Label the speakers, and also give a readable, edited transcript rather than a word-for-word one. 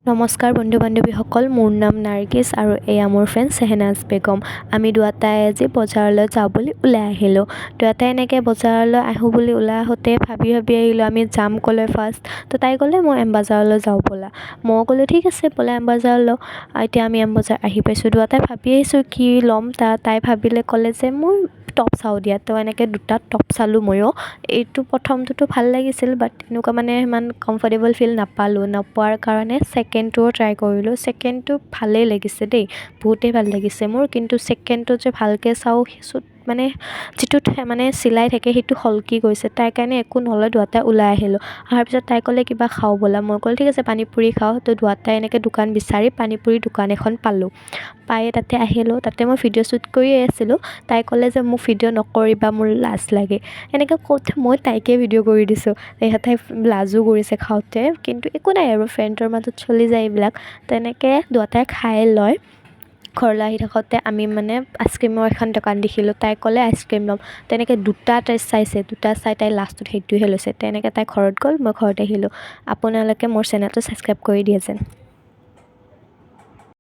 Speaker 1: নমস্কাৰ বন্ধু বান্ধৱীসকল, মোৰ নাম নাৰ্গিছ আৰু এয়া মোৰ ফ্ৰেণ্ড চেহনাজ বেগম। আমি দুয়োটাই আজি বজাৰলৈ যাওঁ বুলি ওলাই আহিলোঁ। দুয়োটাই এনেকৈ বজাৰলৈ আহোঁ বুলি ওলাই আহোঁতে ভাবি আহিলোঁ আমি যাম ক'লৈ ফাৰ্ষ্ট। তো তাই ক'লে মই এম বজাৰলৈ যাওঁ ব'লা। মই ক'লোঁ ঠিক আছে ব'লা এম বজাৰলৈ। এতিয়া আমি এম বজাৰ আহি পাইছোঁ। দুয়োটাই ভাবি আহিছোঁ কি ল'ম। তাই ভাবিলে ক'লে যে মই টপ চাওঁ দিয়া। তো এনেকৈ দুটা টপ চালোঁ ময়ো। এইটো প্ৰথমটোতো ভাল লাগিছিল, বাট এনেকুৱা মানে ইমান কমফৰ্টেবল ফিল নোপোৱাৰ কাৰণে ছেকেণ্ডটোও ট্ৰাই কৰিলোঁ। ছেকেণ্ডটো ভালেই লাগিছে দেই, বহুতেই ভাল লাগিছে মোৰ। কিন্তু ছেকেণ্ডটো যে ভালকৈ চাওঁ মানে যিটোত মানে চিলাই থাকে সেইটো সলকি গৈছে। তাই কাৰণে একো নলৈ দুয়োটাই ওলাই আহিলোঁ। অহাৰ পিছত তাই ক'লে কিবা খাওঁ ব'লা। মই ক'লোঁ ঠিক আছে পানী পুৰি খাওঁ। তো দুয়োটাই এনেকৈ দোকান বিচাৰি পানী পুৰি দোকান এখন পালোঁ। পাই তাতে আহিলোঁ। তাতে মই ভিডিঅ' শ্বুট কৰিয়ে আছিলোঁ। তাই ক'লে যে মোক ভিডিঅ' নকৰিবা, মোৰ লাজ লাগে। এনেকৈ কওঁতে মই তাইকে ভিডিঅ' কৰি দিছোঁ। তাই লাজো কৰিছে খাওঁতে, কিন্তু একো নাই আৰু ফ্ৰেণ্ডৰ মাজত চলি যায় এইবিলাক। তেনেকৈ দুয়োটাই খাই লয় ঘৰলৈ আহি থাকোঁতে আমি মানে আইচক্ৰীমৰ এখন দোকান দেখিলোঁ। তাই ক'লে আইচক্ৰীম ল'ম। তেনেকৈ দুটা তাই চাইছে, দুটা চাই তাই লাষ্টত সেইটোহে লৈছে। তেনেকৈ তাই ঘৰত গ'ল, মই ঘৰত আহিলোঁ। আপোনালোকে মোৰ চেনেলটো ছাবস্ক্ৰাইব কৰি দিয়ে যেন।